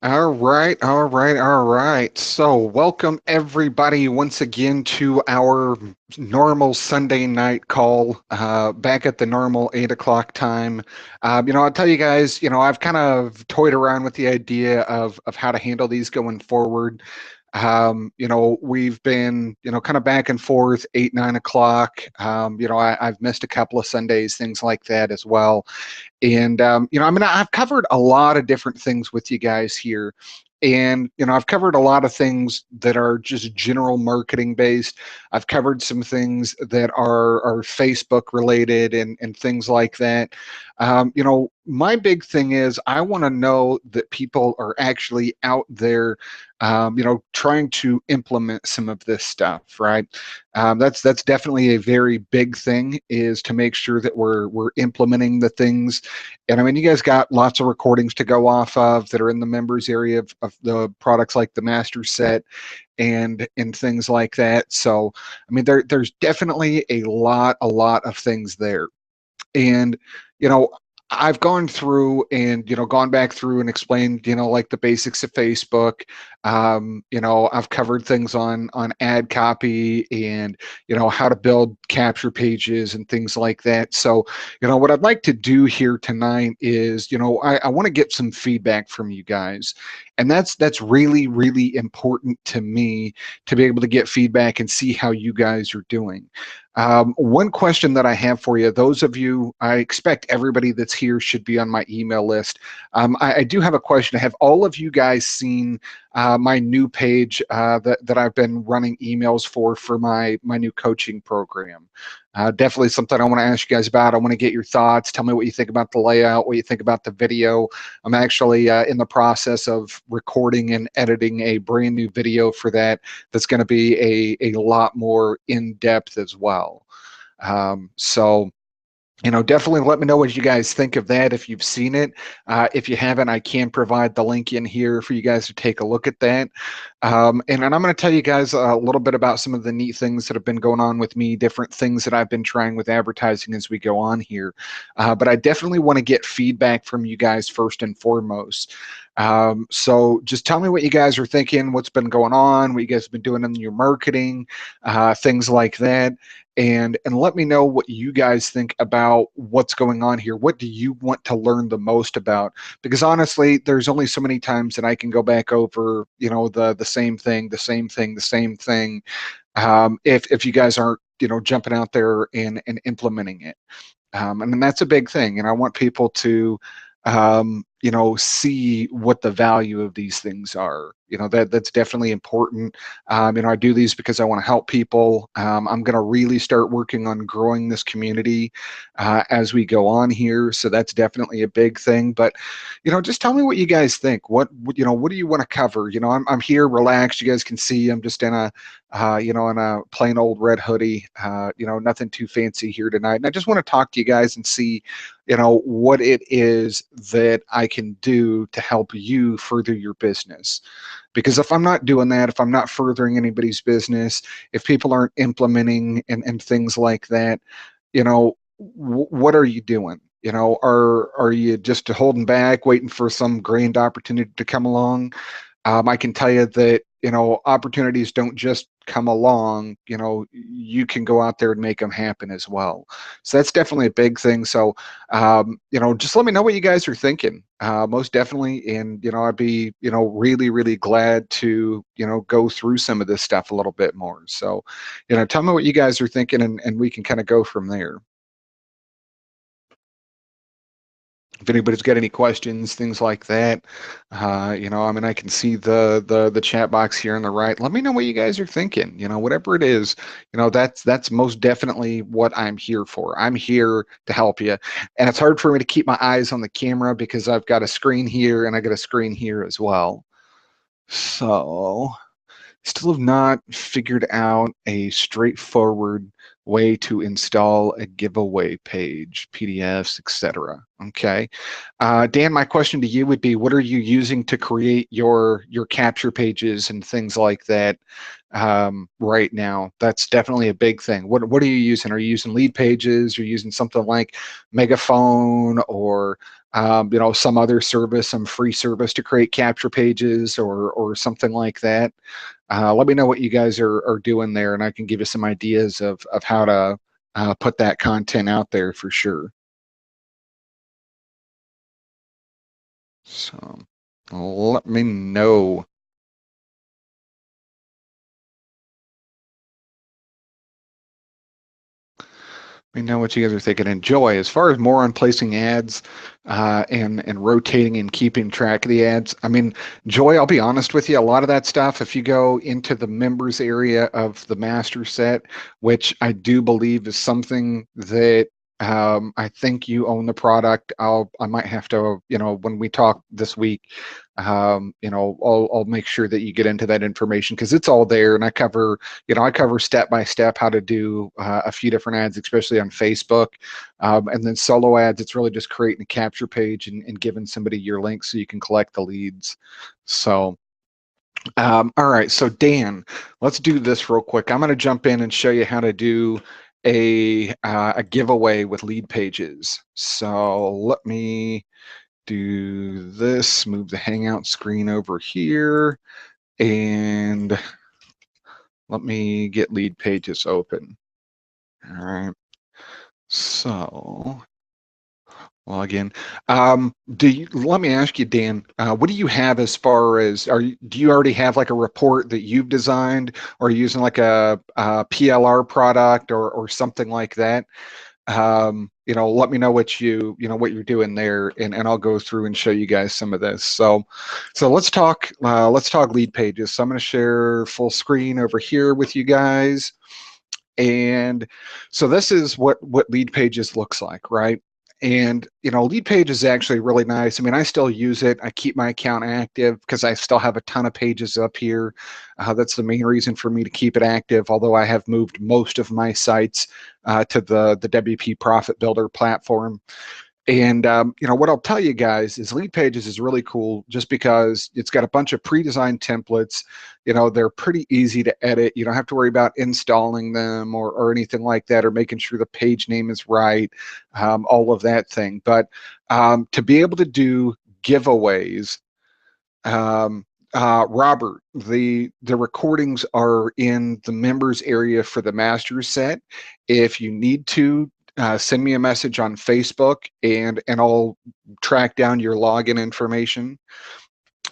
All right, all right, all right. So, welcome everybody once again to our normal Sunday night call, back at the normal 8 o'clock time. I'll tell you guys, I've kind of toyed around with the idea of how to handle these going forward. We've been, kind of back and forth, 8, 9 o'clock. I've missed a couple of Sundays, things like that as well. And I've covered a lot of different things with you guys here. And I've covered a lot of things that are just general marketing based. I've covered some things that are Facebook related and things like that. My big thing is I want to know that people are actually out there, trying to implement some of this stuff, right? That's definitely a very big thing, is to make sure that we're implementing the things. And I mean, you guys got lots of recordings to go off of that are in the members area of the products like the master set and things like that. So I mean, there's definitely a lot of things there. And you know I've gone through and gone back through and explained like the basics of Facebook. I've covered things on ad copy and how to build capture pages and things like that. So what I'd like to do here tonight is I want to get some feedback from you guys, and that's really really important to me, to be able to get feedback and see how you guys are doing. One question that I have for you, those of you, I expect everybody that's here should be on my email list. I do have a question. Have all of you guys seen my new page that I've been running emails for my new coaching program? Definitely something I want to ask you guys about. I want to get your thoughts. Tell me what you think about the layout, what you think about the video. I'm actually in the process of recording and editing a brand new video for that, that's going to be a lot more in depth as well. So definitely let me know what you guys think of that if you've seen it. If you haven't, I can provide the link in here for you guys to take a look at that. And I'm going to tell you guys a little bit about some of the neat things that have been going on with me, different things that I've been trying with advertising as we go on here. But I definitely want to get feedback from you guys first and foremost. So just tell me what you guys are thinking, what's been going on, what you guys have been doing in your marketing, things like that. And let me know what you guys think about what's going on here. What do you want to learn the most about? Because honestly, there's only so many times that I can go back over, the same thing, the same thing, the same thing. If you guys aren't, jumping out there and implementing it. And that's a big thing. And I want people to, see what the value of these things are. That's definitely important. I do these because I want to help people. I'm going to really start working on growing this community as we go on here. So that's definitely a big thing. But, just tell me what you guys think. What do you want to cover? I'm here relaxed. You guys can see I'm just in a plain old red hoodie. Nothing too fancy here tonight. And I just want to talk to you guys and see, what it is that I can do to help you further your business. Because if I'm not doing that, if I'm not furthering anybody's business, if people aren't implementing and things like that, what are you doing? Are you just holding back, waiting for some grand opportunity to come along? I can tell you that opportunities don't just come along. You can go out there and make them happen as well. So that's definitely a big thing. So just let me know what you guys are thinking. Most definitely, and I'd be really really glad to go through some of this stuff a little bit more. So tell me what you guys are thinking, and we can kind of go from there. If anybody's got any questions, things like that, I can see the chat box here on the right. Let me know what you guys are thinking. Whatever it is, that's most definitely what I'm here for. I'm here to help you, and it's hard for me to keep my eyes on the camera because I've got a screen here and I got a screen here as well. So still have not figured out a straightforward way to install a giveaway page, PDFs, etc. Okay. Dan, my question to you would be, what are you using to create your capture pages and things like that right now? That's definitely a big thing. What are you using? Are you using lead pages? Are you using something like Megaphone or some other service, some free service to create capture pages or something like that? Let me know what you guys are doing there, and I can give you some ideas of how to put that content out there for sure. So let me know. Let me know what you guys are thinking. Enjoy. As far as more on placing ads and rotating and keeping track of the ads, I mean, Joy, I'll be honest with you, a lot of that stuff, if you go into the members area of the master set, which I do believe is something that I think you own the product. I might have to, when we talk this week, I'll make sure that you get into that information because it's all there, and I cover step by step how to do a few different ads, especially on Facebook, and then solo ads. It's really just creating a capture page and giving somebody your link so you can collect the leads. So. All right, so Dan, let's do this real quick. I'm going to jump in and show you how to do a giveaway with lead pages. So let me do this, move the Hangout screen over here, and let me get lead pages open. All right, so log in. Let me ask you, Dan, what do you have as far as, do you already have like a report that you've designed, or are you using like a PLR product or something like that? Let me know what you're doing there, and I'll go through and show you guys some of this. So let's talk lead pages. So I'm going to share full screen over here with you guys. And so this is what lead pages looks like, right? And lead page is actually really nice. I mean, I still use it. I keep my account active because I still have a ton of pages up here. That's the main reason for me to keep it active, although I have moved most of my sites to the WP Profit Builder platform. And what I'll tell you guys is Lead Pages is really cool just because it's got a bunch of pre-designed templates. They're pretty easy to edit. You don't have to worry about installing them or anything like that, or making sure the page name is right, all of that thing. But to be able to do giveaways, Robert, the recordings are in the members area for the master set. If you need to, send me a message on Facebook, and I'll track down your login information.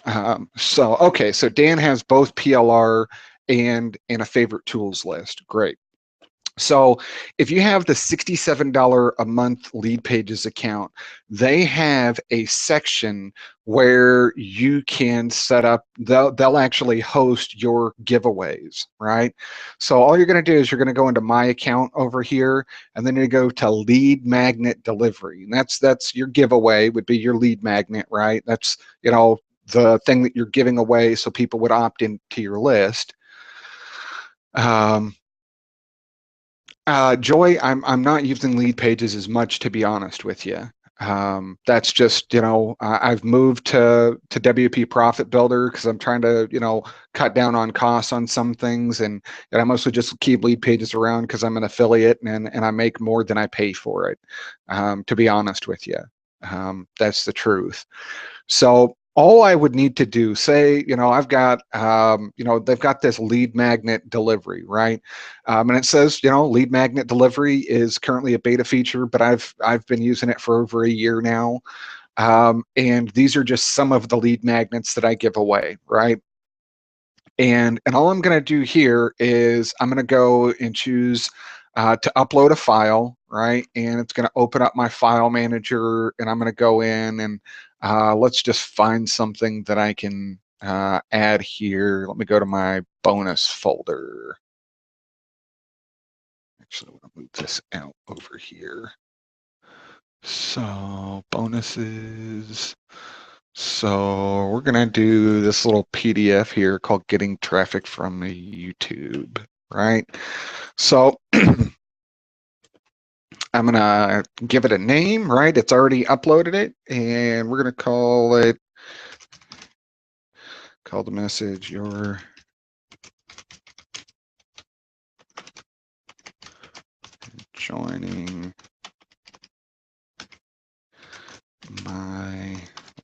Okay, so Dan has both PLR and a favorite tools list. Great. So if you have the $67 a month Lead Pages account, they have a section where you can set up, they'll actually host your giveaways, right? So all you're going to do is you're going to go into My Account over here, and then you go to Lead Magnet Delivery. And that's your giveaway, would be your lead magnet, right? That's, the thing that you're giving away so people would opt into your list. Joy, I'm not using lead pages as much, to be honest with you. That's just, I've moved to WP Profit Builder because I'm trying to, cut down on costs on some things, and I mostly just keep lead pages around because I'm an affiliate and I make more than I pay for it. To be honest with you, that's the truth. So all I would need to do, say, I've got, they've got this lead magnet delivery, right? And it says, lead magnet delivery is currently a beta feature, but I've been using it for over a year now. And these are just some of the lead magnets that I give away, right? And all I'm going to do here is I'm going to go and choose to upload a file, right? And it's going to open up my file manager, and I'm going to go in and let's just find something that I can add here. Let me go to my bonus folder. Actually, I want to move this out over here. So bonuses. So we're gonna do this little PDF here called Getting Traffic from YouTube, right? So I'm gonna give it a name, right? It's already uploaded it, and we're gonna call the message your joining my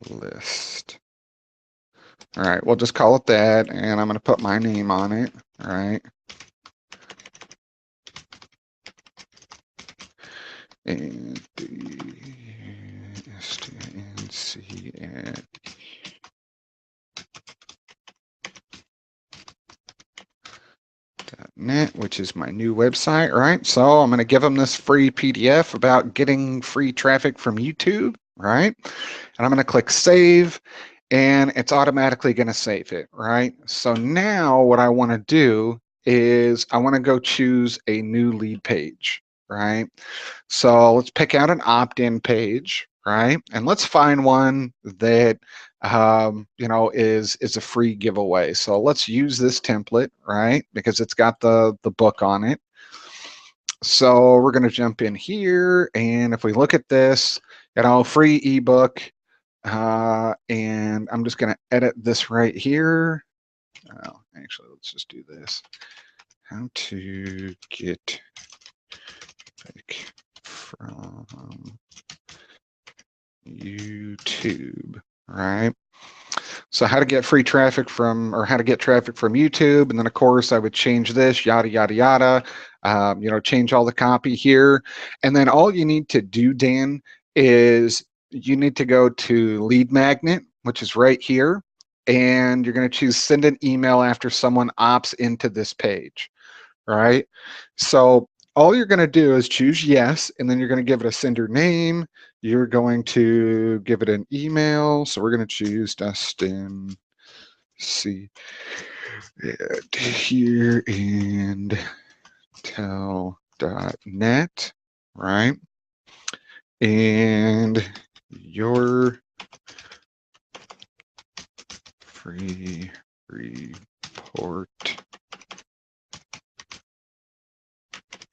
list. All right, we'll just call it that, and I'm gonna put my name on it, all right? And STNC .net, which is my new website, right? So I'm going to give them this free PDF about getting free traffic from YouTube, right? And I'm going to click save, and it's automatically going to save it, right? So now what I want to do is I want to go choose a new lead page, right? So let's pick out an opt-in page, right? And let's find one that is a free giveaway. So let's use this template, right? Because it's got the book on it. So we're going to jump in here, and if we look at this, free ebook, and I'm just going to edit this right here. Oh, actually, let's just do this. How to get from YouTube, right? So how to get free traffic from, or how to get traffic from YouTube. And then of course I would change this, yada, yada, yada, change all the copy here. And then all you need to do, Dan, is you need to go to Lead Magnet, which is right here. And you're going to choose send an email after someone opts into this page, right? So all you're going to do is choose yes, and then you're going to give it a sender name. You're going to give it an email. So we're going to choose Dustin C here and tell.net, right? And your free report.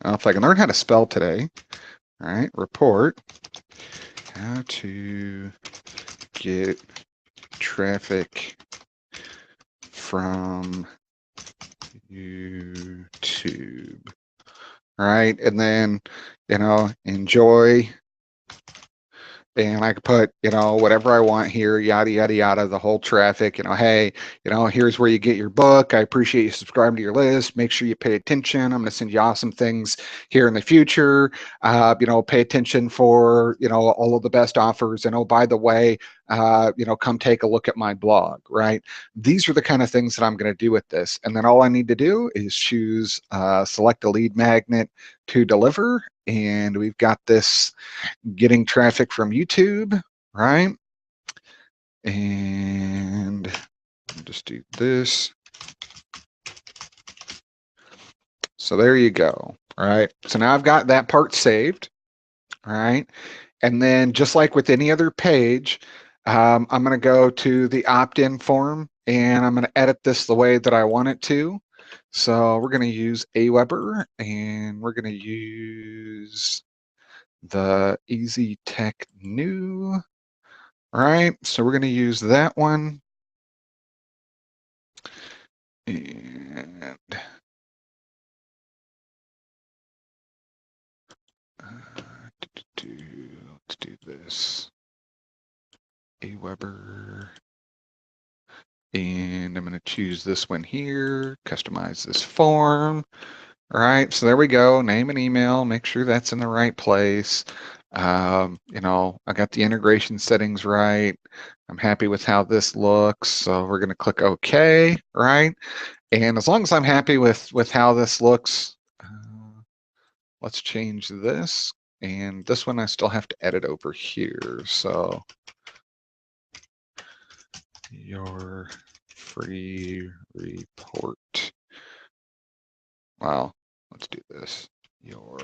If I can learn how to spell today, all right, report, how to get traffic from YouTube, right? And then, enjoy. And I could put, whatever I want here, yada, yada, yada, the whole traffic, hey, here's where you get your book. I appreciate you subscribing to your list. Make sure you pay attention. I'm going to send you awesome things here in the future. Pay attention for, all of the best offers. And oh, by the way, come take a look at my blog, right? These are the kind of things that I'm going to do with this. And then all I need to do is choose, select a lead magnet to deliver. And we've got this getting traffic from YouTube, right? And I'll just do this. So there you go. All right. So now I've got that part saved. All right. And then just like with any other page, I'm going to go to the opt-in form, and I'm going to edit this the way that I want it to. So we're going to use Aweber, and we're going to use the Easy Tech New. All right, so we're going to use that one. And let's do this. Aweber. And I'm going to choose this one here, customize this form. All right, so there we go. Name and email, make sure that's in the right place. I got the integration settings right. I'm happy with how this looks. So we're going to click OK, right? And as long as I'm happy with how this looks, let's change this. And this one I still have to edit over here. So your free report. Wow, let's do this. Your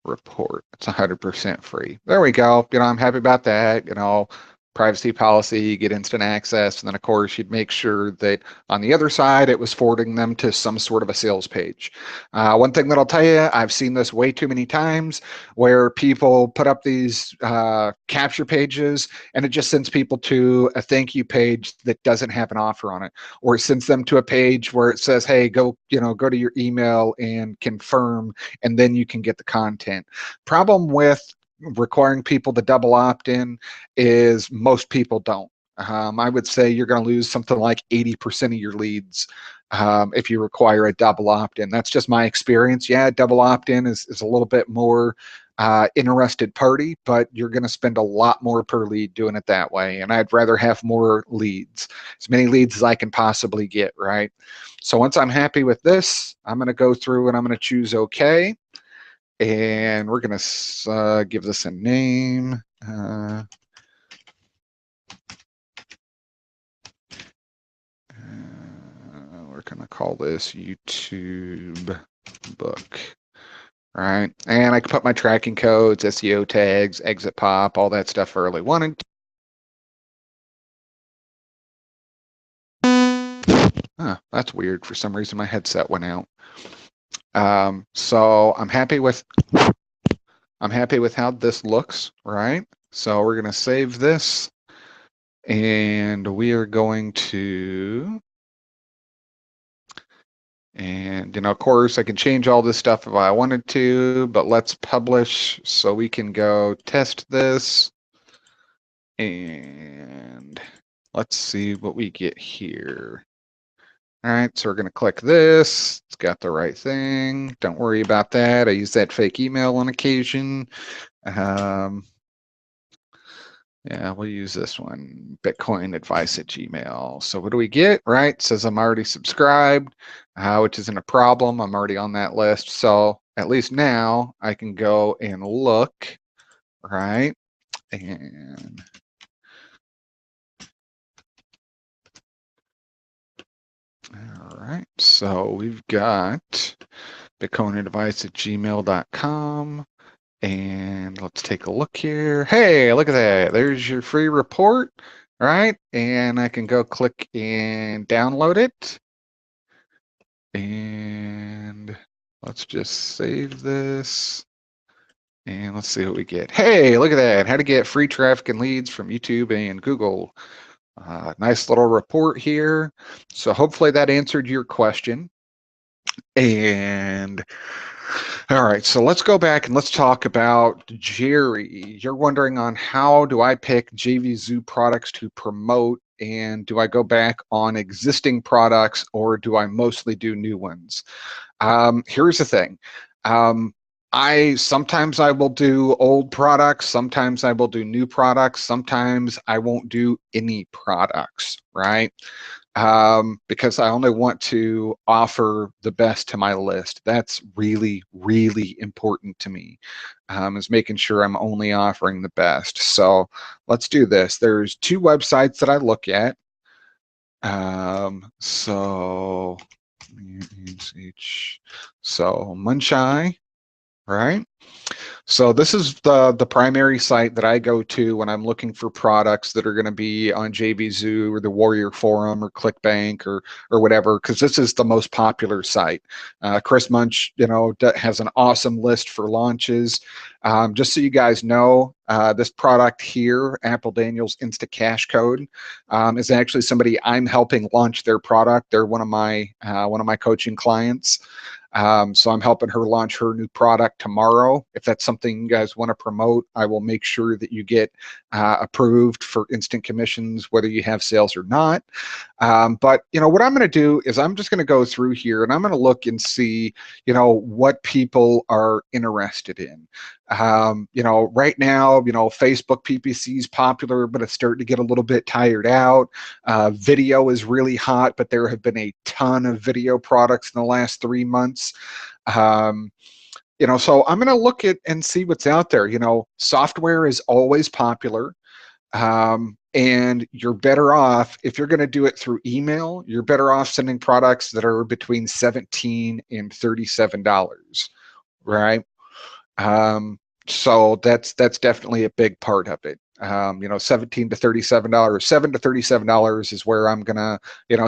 report. It's 100% free. There we go. I'm happy about that. privacy policy, you get instant access, and then of course you'd make sure that on the other side it was forwarding them to some sort of a sales page. One thing that I'll tell you, I've seen this way too many times where people put up these capture pages and it just sends people to a thank you page that doesn't have an offer on it, or it sends them to a page where it says, hey, go to your email and confirm, and then you can get the content. Problem with requiring people to double opt-in is most people don't. I would say you're going to lose something like 80% of your leads if you require a double opt-in. That's just my experience. Yeah, double opt-in is a little bit more interested party, but you're going to spend a lot more per lead doing it that way. And I'd rather have more leads, as many leads as I can possibly get, right? So once I'm happy with this, I'm going to go through and I'm going to choose OK. And we're going to give this a name. We're going to call this YouTube book. Right, and I can put my tracking codes, SEO tags, exit pop, all that stuff early. That's weird. For some reason, my headset went out. So I'm happy with how this looks, right? So we're going to save this, and we are going to, and of course, I can change all this stuff if I wanted to, but let's publish so we can go test this, and let's see what we get here. All right, so we're going to click this. It's got the right thing. Don't worry about that. I use that fake email on occasion. Yeah, we'll use this one, bitcoinadvice@gmail. So what do we get, right? It says I'm already subscribed, which isn't a problem. I'm already on that list. So at least now I can go and look, right? And all right, so we've got bitcoinadvice@gmail.com. And let's take a look here. Hey, look at that. There's your free report, right? And I can go click and download it. And let's just save this. And let's see what we get. Hey, look at that. How to get free traffic and leads from YouTube and Google. Nice little report here. So hopefully that answered your question. And all right, so let's go back and let's talk about Jerry. You're wondering on how do I pick JVZoo products to promote, and do I go back on existing products or do I mostly do new ones? Here's the thing. Sometimes I will do old products, sometimes I will do new products, sometimes I won't do any products, right? Because I only want to offer the best to my list. That's really, really important to me, is making sure I'm only offering the best. So let's do this. There's two websites that I look at. So Munchai, right? So this is the primary site that I go to when I'm looking for products that are going to be on JVZoo or the Warrior Forum or ClickBank or whatever, because this is the most popular site. Chris Munch, has an awesome list for launches. Just so you guys know, this product here, Apple Daniels Insta Cash Code, is actually somebody I'm helping launch their product. They're one of my coaching clients. So I'm helping her launch her new product tomorrow. If that's something you guys want to promote, I will make sure that you get approved for instant commissions, whether you have sales or not. But what I'm going to do is I'm just going to go through here and I'm going to look and see, what people are interested in. Right now, Facebook PPC is popular, but it's starting to get a little bit tired out. Video is really hot, but there have been a ton of video products in the last 3 months. So I'm going to look at and see what's out there. Software is always popular. And you're better off, if you're going to do it through email, you're better off sending products that are between $17 and $37, right? So that's definitely a big part of it. $17 to $37, $7 to $37 is where I'm gonna,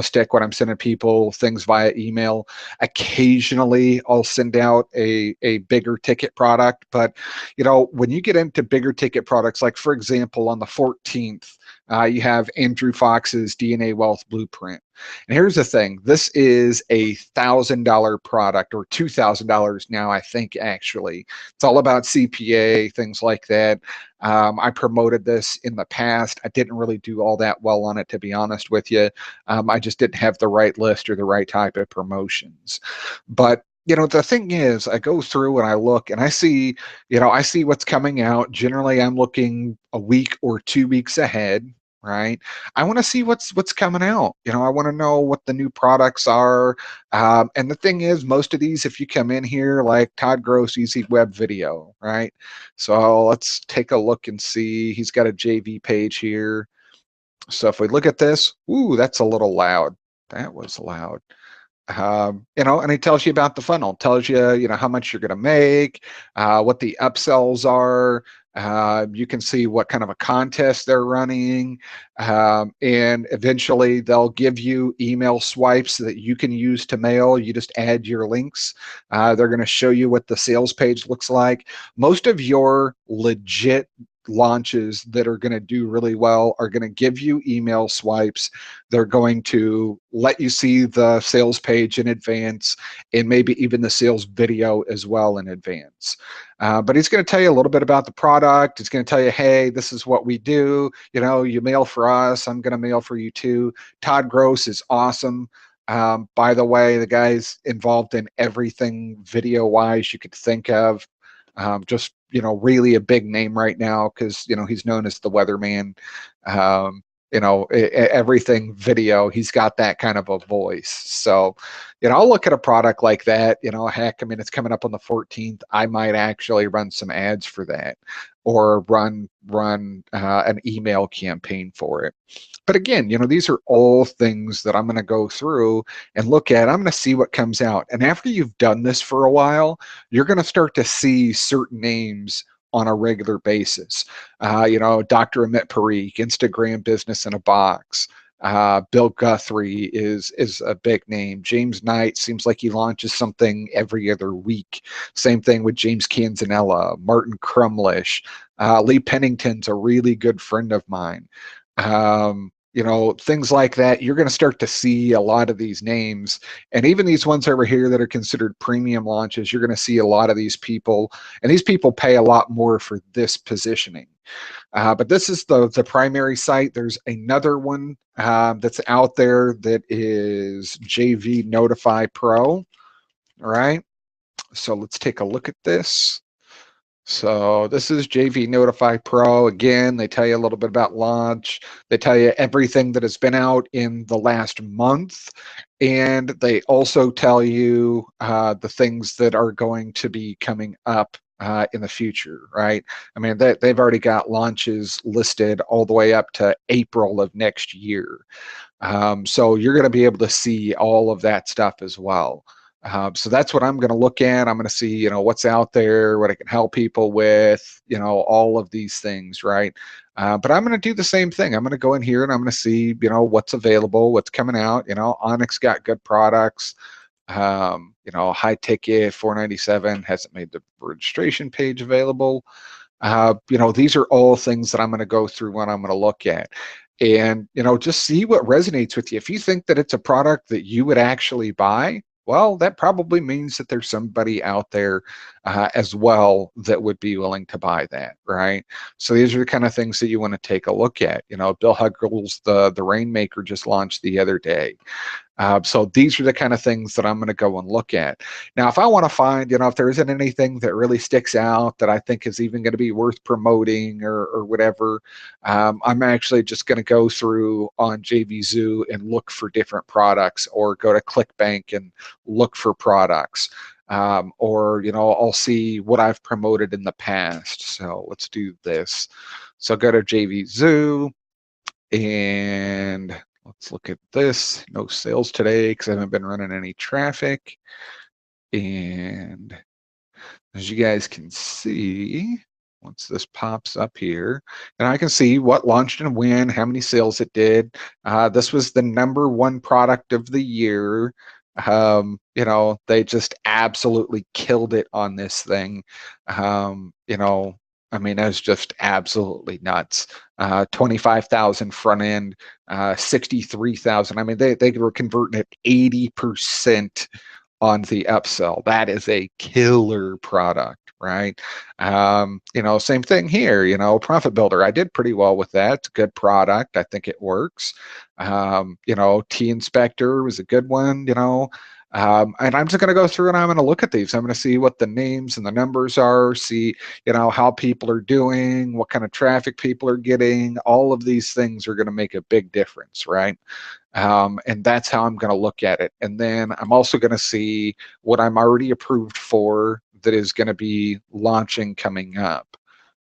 stick when I'm sending people things via email. Occasionally, I'll send out a bigger ticket product, but when you get into bigger ticket products, like for example, on the 14th, you have Andrew Fox's DNA Wealth Blueprint. And here's the thing: this is $1,000 product, or $2,000 now, I think. Actually, it's all about CPA, things like that. I promoted this in the past. I didn't really do all that well on it, to be honest with you. I just didn't have the right list or the right type of promotions. But the thing is, I go through and I look and I see what's coming out. Generally, I'm looking a week or 2 weeks ahead, right? I want to see what's coming out. I want to know what the new products are. And the thing is, most of these, if you come in here, like Todd Gross, Easy Web Video, right? So let's take a look and see. He's got a JV page here. So if we look at this, ooh, that's a little loud. That was loud. And he tells you about the funnel, tells you, how much you're going to make, what the upsells are. You can see what kind of a contest they're running. And eventually they'll give you email swipes that you can use to mail. You just add your links. They're going to show you what the sales page looks like. Most of your legit launches that are going to do really well are going to give you email swipes. They're going to let you see the sales page in advance, and maybe even the sales video as well in advance. But he's going to tell you a little bit about the product. He's going to tell you, hey, this is what we do. You mail for us, I'm going to mail for you too. Todd Gross is awesome. By the way, the guy's involved in everything video wise you could think of. Just really a big name right now, because he's known as the weatherman. Everything video, he's got that kind of a voice. So I'll look at a product like that. Heck, I mean, it's coming up on the 14th. I might actually run some ads for that, or run an email campaign for it. But again, these are all things that I'm going to go through and look at. I'm going to see what comes out. And after you've done this for a while, you're going to start to see certain names on a regular basis. Dr. Amit Parikh, Instagram Business in a Box. Bill Guthrie is a big name. James Knight seems like he launches something every other week. Same thing with James Canzanella, Martin Crumlish. Lee Pennington's a really good friend of mine. Things like that. You're going to start to see a lot of these names, and even these ones over here that are considered premium launches. You're going to see a lot of these people, and these people pay a lot more for this positioning. But this is the primary site. There's another one that's out there that is JV Notify Pro. All right. So let's take a look at this. So this is JV Notify Pro. Again, they tell you a little bit about launch. They tell you everything that has been out in the last month. And they also tell you the things that are going to be coming up in the future, right? I mean, they've already got launches listed all the way up to April of next year. So you're going to be able to see all of that stuff as well. So that's what I'm going to look at. I'm going to see, what's out there, what I can help people with, all of these things, right? But I'm going to do the same thing. I'm going to go in here and I'm going to see, what's available, what's coming out. Onyx got good products. High ticket, $497, hasn't made the registration page available. These are all things that I'm going to go through and I'm going to look at. And, just see what resonates with you. If you think that it's a product that you would actually buy, well, that probably means that there's somebody out there as well that would be willing to buy that, right? So these are the kind of things that you want to take a look at. Bill Hugger's the Rainmaker just launched the other day. So these are the kind of things that I'm going to go and look at. Now, if I want to find, if there isn't anything that really sticks out that I think is even going to be worth promoting or whatever, I'm actually just going to go through on JVZoo and look for different products, or go to ClickBank and look for products. Or I'll see what I've promoted in the past. So let's do this. So go to JVZoo and let's look at this. No sales today because I haven't been running any traffic. And as you guys can see, once this pops up here, and I can see what launched and when, how many sales it did. This was the #1 product of the year. You know, they just absolutely killed it on this thing. You know, I mean, it was just absolutely nuts. 25,000 front end, 63,000. I mean, they were converting at 80% on the upsell. That is a killer product, right? You know, same thing here, you know, Profit Builder. I did pretty well with that. It's a good product. I think it works. You know, T Inspector was a good one, you know. And I'm just going to go through and I'm going to look at these. I'm going to see what the names and the numbers are, see, you know, how people are doing, what kind of traffic people are getting. All of these things are going to make a big difference, right? And that's how I'm going to look at it. And then I'm also going to see what I'm already approved for that is going to be launching coming up,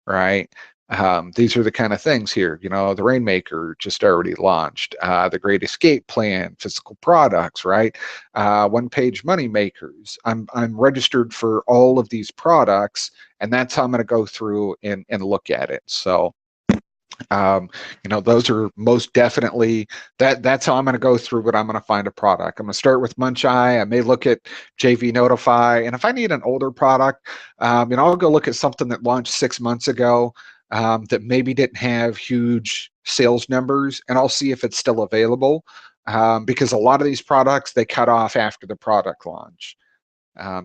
right? These are the kind of things here, you know, the Rainmaker just already launched, the Great Escape Plan, physical products, right? One-page money makers. I'm registered for all of these products, and that's how I'm going to go through and look at it. So you know, those are most definitely that's how I'm going to go through it. I'm going to find a product. I'm going to start with Muncheye. I may look at JV Notify, and if I need an older product, you know, I'll go look at something that launched 6 months ago that maybe didn't have huge sales numbers, and I'll see if it's still available, because a lot of these products they cut off after the product launch.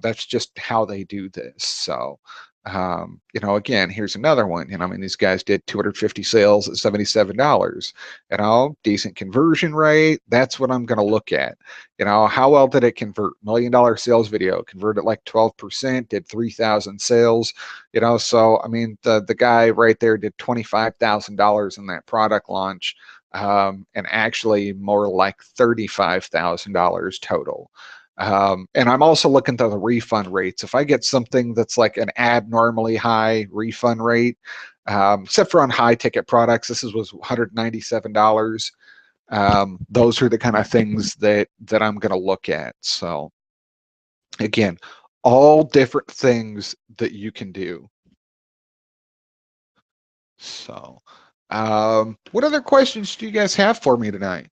That's just how they do this. So, you know, again, here's another one. You know, I mean, these guys did 250 sales at $77. You know, decent conversion rate. That's what I'm going to look at. You know, how well did it convert? $1 million sales video converted like 12%, did 3,000 sales. You know, so I mean, the guy right there did $25,000 in that product launch. And actually more like $35,000 total. And I'm also looking at the refund rates. If I get something that's like an abnormally high refund rate, except for on high ticket products, this was $197. Those are the kind of things that I'm going to look at. So again, all different things that you can do. So what other questions do you guys have for me tonight?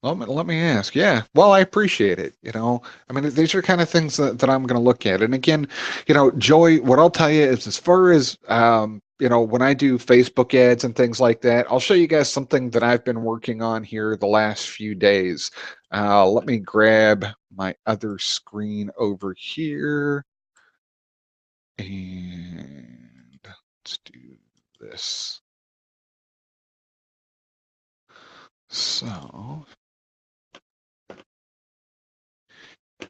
Let me ask. Yeah. Well, I appreciate it. You know, I mean, these are kind of things that I'm going to look at. And again, you know, Joy, what I'll tell you is as far as, you know, when I do Facebook ads and things like that, I'll show you guys something that I've been working on here the last few days. Let me grab my other screen over here. And let's do this. So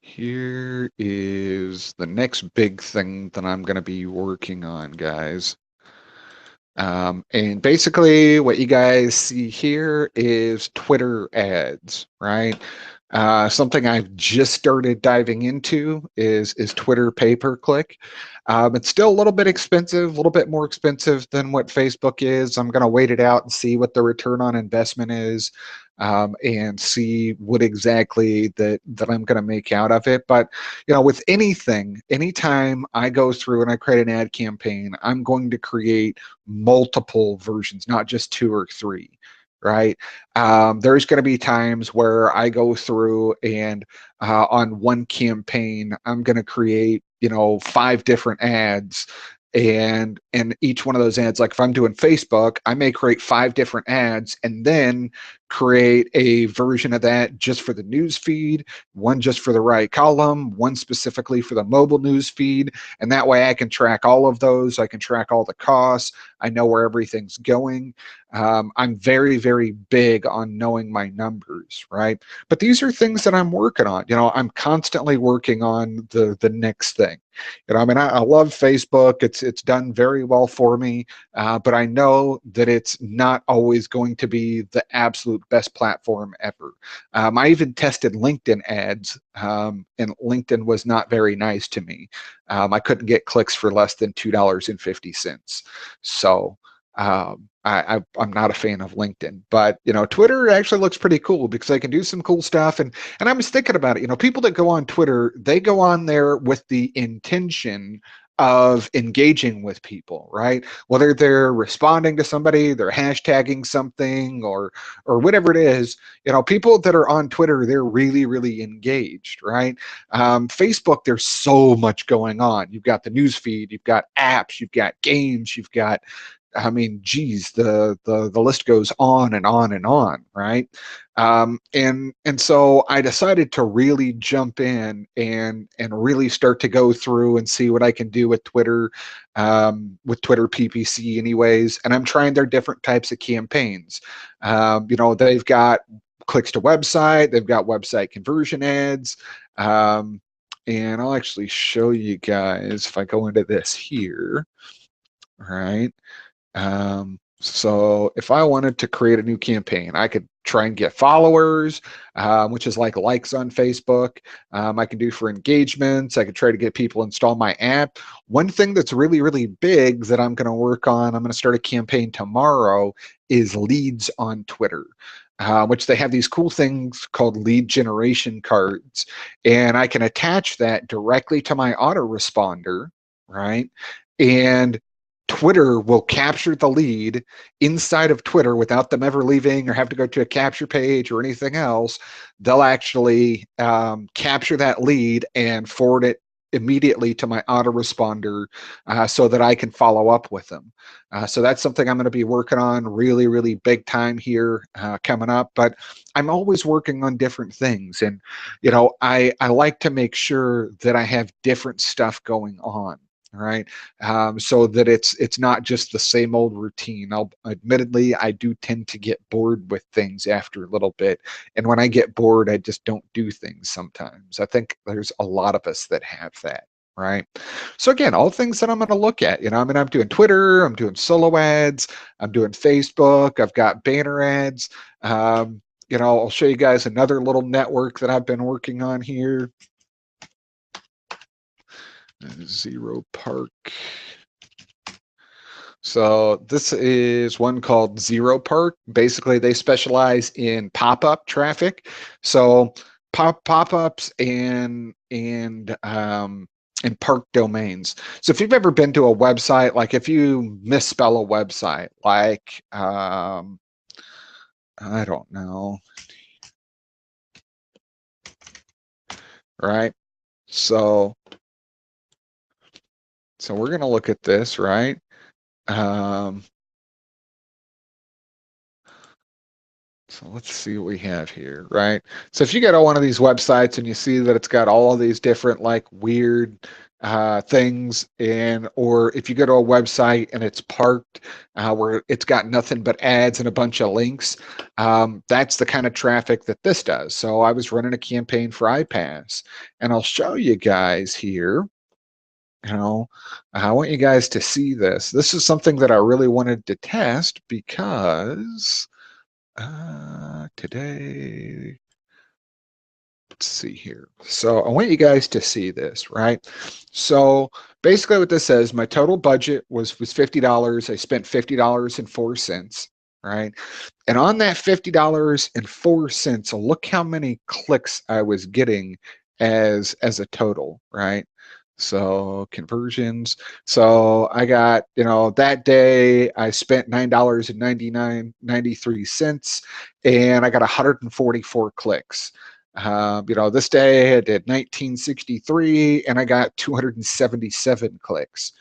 here is the next big thing that I'm going to be working on, guys. And basically what you guys see here is Twitter ads, right? Something I've just started diving into is Twitter pay-per-click. It's still a little bit expensive, a little bit more expensive than what Facebook is. I'm going to wait it out and see what the return on investment is, and see what exactly that I'm going to make out of it. But you know, with anything, anytime I go through and I create an ad campaign, I'm going to create multiple versions, not just 2 or 3. Right. There's going to be times where I go through and on one campaign, I'm going to create, you know, 5 different ads. And each one of those ads, like if I'm doing Facebook, I may create 5 different ads and then create a version of that just for the news feed, one just for the right column, one specifically for the mobile news feed. And that way I can track all of those. I can track all the costs. I know where everything's going. I'm very, very big on knowing my numbers, right? But these are things that I'm working on. You know, I'm constantly working on the next thing. You know, I mean, I love Facebook. It's done very well for me, but I know that it's not always going to be the absolute best platform ever. I even tested LinkedIn ads, and LinkedIn was not very nice to me. I couldn't get clicks for less than $2.50. So I'm not a fan of LinkedIn, but Twitter actually looks pretty cool because I can do some cool stuff. And I was thinking about it. People that go on Twitter, they go on there with the intention of engaging with people, right? Whether they're responding to somebody, they're hashtagging something, or whatever it is. People that are on Twitter, they're really, really engaged, right? Facebook, there's so much going on. You've got the news feed, you've got apps, you've got games, you've got, I mean, geez, the list goes on and on and on, right? And so I decided to really jump in and really start to go through and see what I can do with Twitter PPC, anyways. And I'm trying their different types of campaigns. They've got clicks to website, they've got website conversion ads. And I'll actually show you guys if I go into this here, right? So if I wanted to create a new campaign, I could try and get followers, which is like likes on Facebook. I can do for engagements. I could try to get people install my app. One thing that's really, really big that I'm going to work on, I'm going to start a campaign tomorrow, is leads on Twitter. Which they have these cool things called lead generation cards, and I can attach that directly to my autoresponder, right? And Twitter will capture the lead inside of Twitter without them ever leaving or have to go to a capture page or anything else. They'll actually capture that lead and forward it immediately to my autoresponder so that I can follow up with them. So that's something I'm going to be working on really, really big time here coming up. But I'm always working on different things. And, I like to make sure that I have different stuff going on. Right, so that it's not just the same old routine. Admittedly, I do tend to get bored with things after a little bit, and when I get bored, I just don't do things sometimes. I think there's a lot of us that have that, right? So again, all things that I'm going to look at. I'm doing Twitter, I'm doing solo ads, I'm doing Facebook, I've got banner ads. I'll show you guys another little network that I've been working on here. ZeroPark. So this is one called ZeroPark. Basically, they specialize in pop-up traffic. So pop-ups and park domains. So if you've ever been to a website, like if you misspell a website, like I don't know, right? So we're going to look at this, right? So let's see what we have here, right? So if you go to one of these websites and you see that it's got all of these different like weird things, or if you go to a website and it's parked where it's got nothing but ads and a bunch of links, that's the kind of traffic that this does. So I was running a campaign for iPass, and I'll show you guys here. I want you guys to see this. This is something that I really wanted to test because today, let's see here. So I want you guys to see this, right? So basically what this says, my total budget was $50. I spent $50.04, right? And on that $50.04, look how many clicks I was getting as a total, right? So conversions. So I got, that day I spent $9.93 and I got 144 clicks. This day I did 1963 and I got 277 clicks.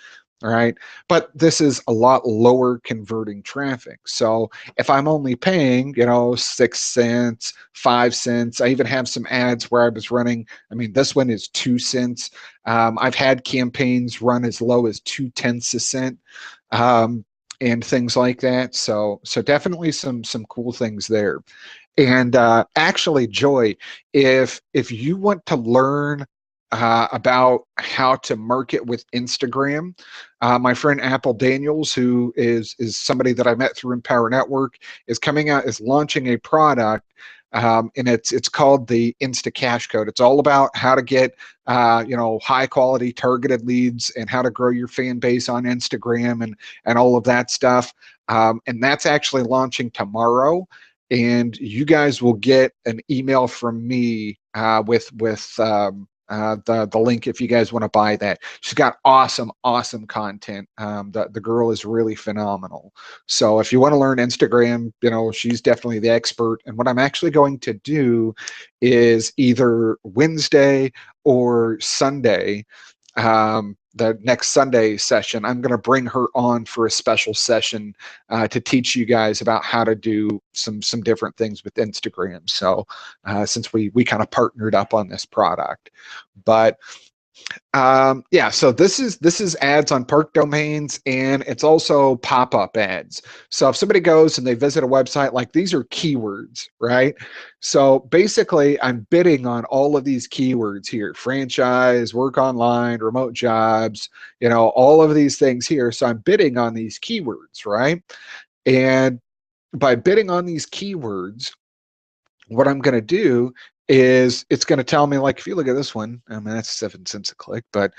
All right. But this is a lot lower converting traffic. So if I'm only paying, 6 cents, 5 cents, I even have some ads where I was running. I mean, this one is 2 cents. I've had campaigns run as low as 2/10 a cent. And things like that. So definitely some cool things there. And actually, Joy, if you want to learn about how to market with Instagram, my friend Apple Daniels, who is somebody that I met through Empower Network, is launching a product and it's called the Insta Cash Code. It's all about how to get high quality targeted leads and how to grow your fan base on Instagram and all of that stuff. And that's actually launching tomorrow. And you guys will get an email from me with the link if you guys want to buy that. She's got awesome content. The girl is really phenomenal. So if you want to learn Instagram, she's definitely the expert. And what I'm actually going to do is either Wednesday or Sunday, the next Sunday session, I'm going to bring her on for a special session to teach you guys about how to do some different things with Instagram. So since we kind of partnered up on this product, but yeah, so this is ads on park domains, and it's also pop-up ads. So if somebody goes and they visit a website, like these are keywords, right? So basically I'm bidding on all of these keywords here: franchise, work online, remote jobs, all of these things here. So I'm bidding on these keywords, right? And by bidding on these keywords, what I'm going to do is it's going to tell me, like, if you look at this one, I mean, that's 7 cents a click, but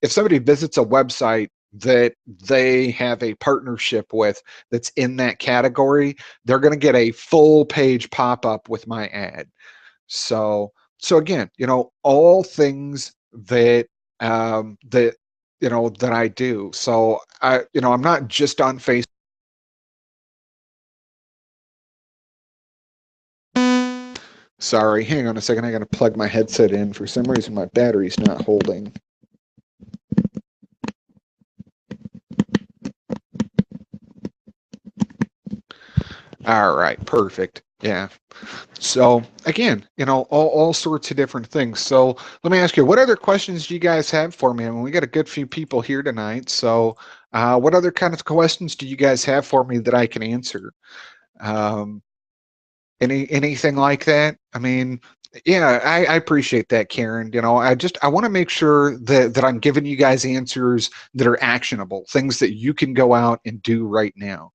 if somebody visits a website that they have a partnership with that's in that category, they're going to get a full page pop-up with my ad. So again, all things that I do. So I'm not just on Facebook. Sorry, hang on a second. I got to plug my headset in. For some reason, my battery's not holding. All right, perfect. Yeah. So again, all sorts of different things. So let me ask you, what other questions do you guys have for me? I mean, we got a good few people here tonight. So what other kind of questions do you guys have for me that I can answer? Um, anything like that? I mean, yeah, I appreciate that, Karen. I want to make sure that I'm giving you guys answers that are actionable, things that you can go out and do right now.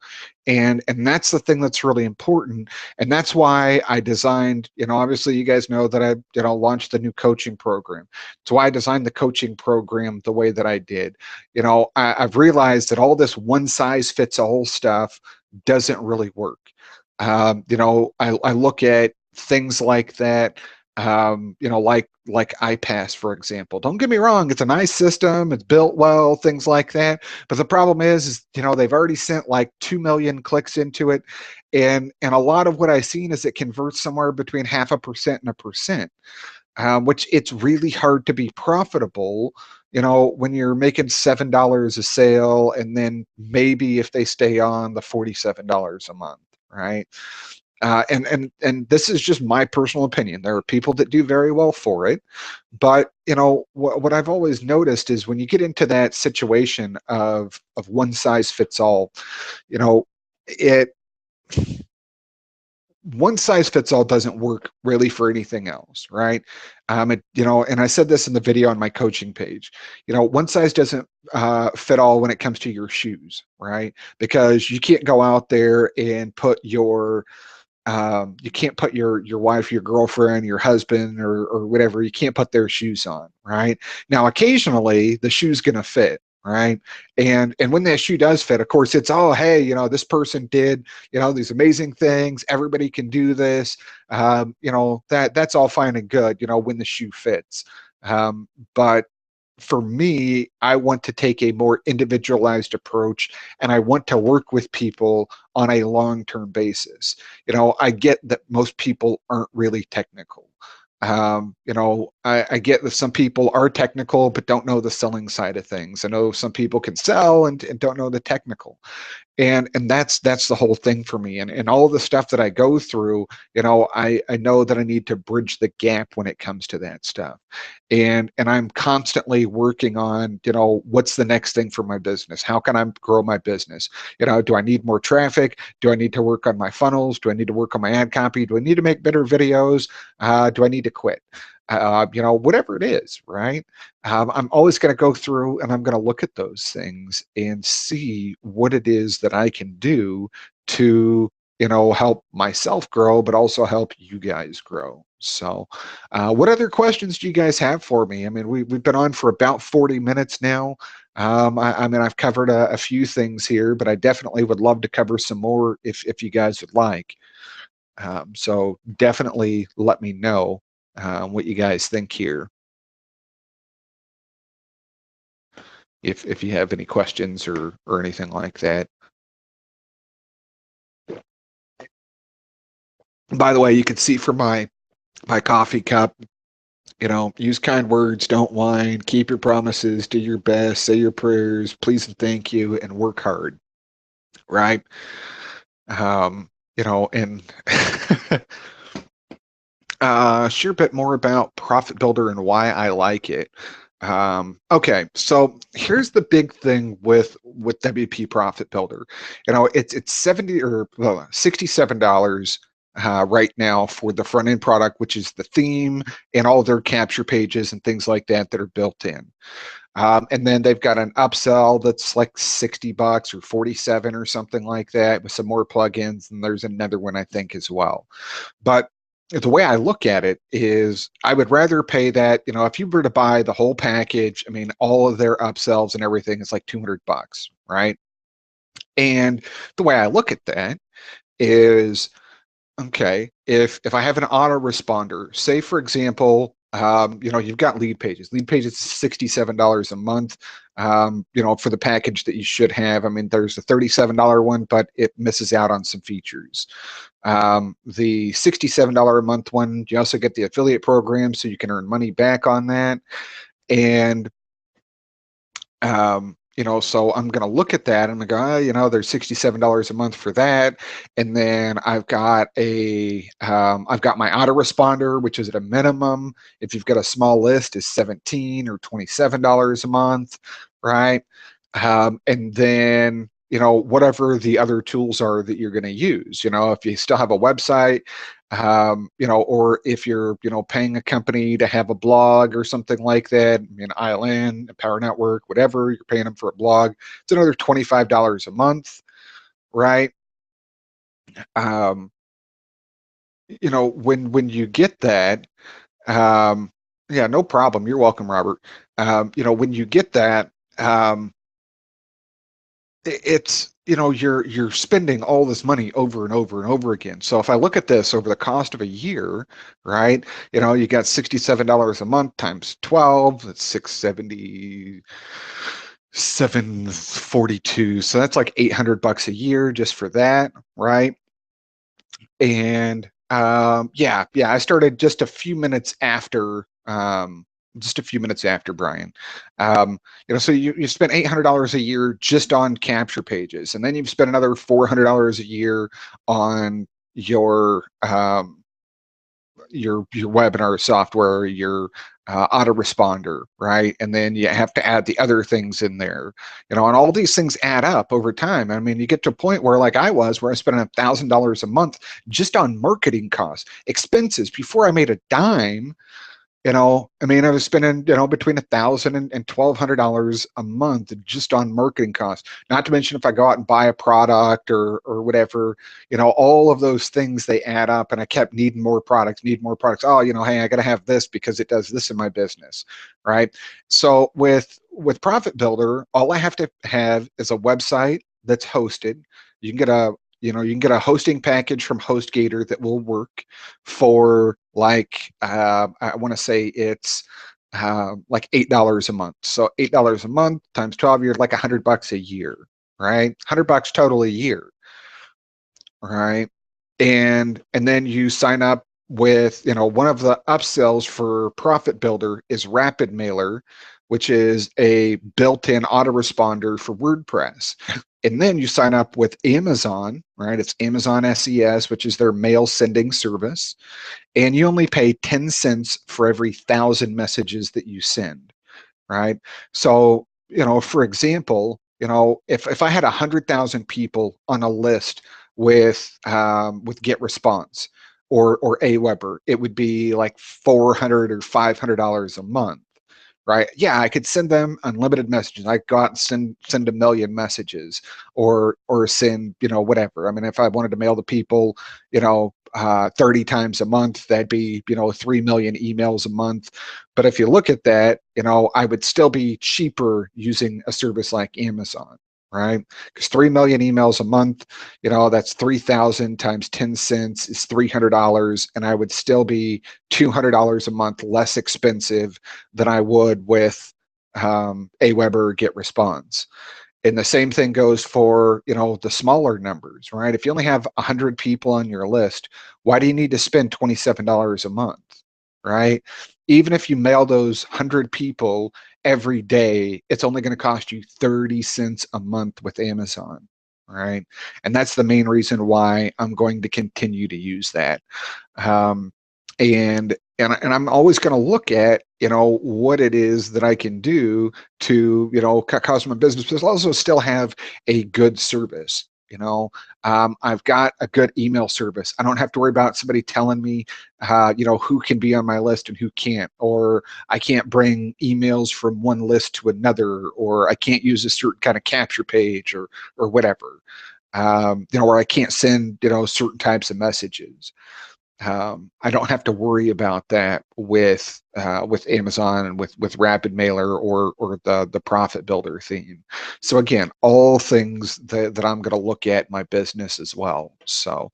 And that's the thing that's really important. And that's why I designed, obviously you guys know that I launched the new coaching program. It's why I designed the coaching program the way that I did. I've realized that all this one size fits all stuff doesn't really work. I look at things like that, like iPass, for example. Don't get me wrong, it's a nice system, it's built well, things like that. But the problem is they've already sent like 2 million clicks into it. And a lot of what I've seen is it converts somewhere between 0.5% and 1%, which it's really hard to be profitable, when you're making $7 a sale, and then maybe if they stay on, the $47 a month, right? And this is just my personal opinion. There are people that do very well for it, but what I've always noticed is when you get into that situation of one size fits all, it one size fits all doesn't work really for anything else, right? And I said this in the video on my coaching page. One size doesn't fit all when it comes to your shoes, right? Because you can't go out there and put you can't put your wife, your girlfriend, your husband, or whatever. You can't put their shoes on, right? Now, occasionally the shoe's going to fit, right? And when that shoe does fit, of course, it's, oh, hey, this person did these amazing things. Everybody can do this. That's all fine and good. When the shoe fits, but for me, I want to take a more individualized approach, and I want to work with people on a long-term basis. I get that most people aren't really technical. I get that some people are technical but don't know the selling side of things. I know some people can sell and don't know the technical. And that's the whole thing for me, and all of the stuff that I go through. I know that I need to bridge the gap when it comes to that stuff, and I'm constantly working on what's the next thing for my business. How can I grow my business? Do I need more traffic? Do I need to work on my funnels? Do I need to work on my ad copy? Do I need to make better videos? Do I need to quit? Whatever it is, right? I'm always going to go through and I'm going to look at those things and see what it is that I can do to help myself grow, but also help you guys grow. So, what other questions do you guys have for me? I mean, we've been on for about 40 minutes now. I mean, I've covered a few things here, but I definitely would love to cover some more if you guys would like. So definitely let me know what you guys think here. If you have any questions or anything like that. By the way, you can see from my coffee cup, use kind words, don't whine, keep your promises, do your best, say your prayers, please and thank you, and work hard, right? And share a bit more about Profit Builder and why I like it. Okay, so here's the big thing with WP Profit Builder. It's 70 or well, $67 right now for the front end product, which is the theme and all their capture pages and things like that are built in. And then they've got an upsell that's like $60 or 47 or something like that with some more plugins. And there's another one I think as well. But the way I look at it is I would rather pay that, if you were to buy the whole package, I mean, all of their upsells and everything is like $200, right? And the way I look at that is, okay, if I have an autoresponder, say for example, you've got lead pages. Lead pages is $67 a month, for the package that you should have. I mean, there's a $37 one, but it misses out on some features. The $67 a month one, you also get the affiliate program, so you can earn money back on that. And so I'm going to look at that and I go, there's $67 a month for that. And then I've got my autoresponder, which is at a minimum. If you've got a small list, is $17 or $27 a month, right? And then, whatever the other tools are that you're going to use, if you still have a website, or if you're, paying a company to have a blog or something like that, I mean, ILN, Power Network, whatever, you're paying them for a blog, it's another $25 a month, right? Um, when you get that, yeah, no problem. You're welcome, Robert. When you get that, um, it's you're spending all this money over and over and over again. So if I look at this over the cost of a year, right, you got $67 a month times 12, that's 670, 742, so that's like $800 a year just for that, right? And yeah, I started just a few minutes after Brian. So you spend $800 a year just on capture pages, and then you've spent another $400 a year on your webinar software, your autoresponder, right? And then you have to add the other things in there, and all these things add up over time. I mean, you get to a point where, like I was, where I spent $1,000 a month just on marketing costs, expenses before I made a dime. I mean, I was spending, between $1,000 and $1,200 a month just on marketing costs. Not to mention if I go out and buy a product or whatever, all of those things, they add up, and I kept needing more products, need more products. Oh, hey, I got to have this because it does this in my business, right? So with Profit Builder, all I have to have is a website that's hosted. You can get a hosting package from HostGator that will work for like I want to say it's like $8 a month. So $8 a month times 12 years, like $100 a year, right? $100 total a year, right? And then you sign up with, one of the upsells for Profit Builder is Rapid Mailer, which is a built-in autoresponder for WordPress. And then you sign up with Amazon, right? It's Amazon SES, which is their mail sending service. And you only pay 10 cents for every 1,000 messages that you send, right? So, for example, if I had 100,000 people on a list with GetResponse or Aweber, it would be like $400 or $500 a month, right? Yeah, I could send them unlimited messages. I could go out and send a million messages, or send, whatever. I mean, if I wanted to mail to people, 30 times a month, that'd be, 3 million emails a month. But if you look at that, I would still be cheaper using a service like Amazon, right? Because 3 million emails a month, that's 3,000 times 10 cents is $300, and I would still be $200 a month less expensive than I would with Aweber or GetResponse. And the same thing goes for, the smaller numbers, right? If you only have 100 people on your list, why do you need to spend $27 a month, right? Even if you mail those 100 people every day, it's only going to cost you 30 cents a month with Amazon, right? And that's the main reason why I'm going to continue to use that. Um, and I'm always going to look at, what it is that I can do to, cause my business, but also still have a good service. I've got a good email service. I don't have to worry about somebody telling me, who can be on my list and who can't, or I can't bring emails from one list to another, or I can't use a certain kind of capture page, or whatever. Or I can't send, certain types of messages. I don't have to worry about that with Amazon and with Rapid Mailer or the Profit Builder theme. So again, all things that I'm going to look at in my business as well. So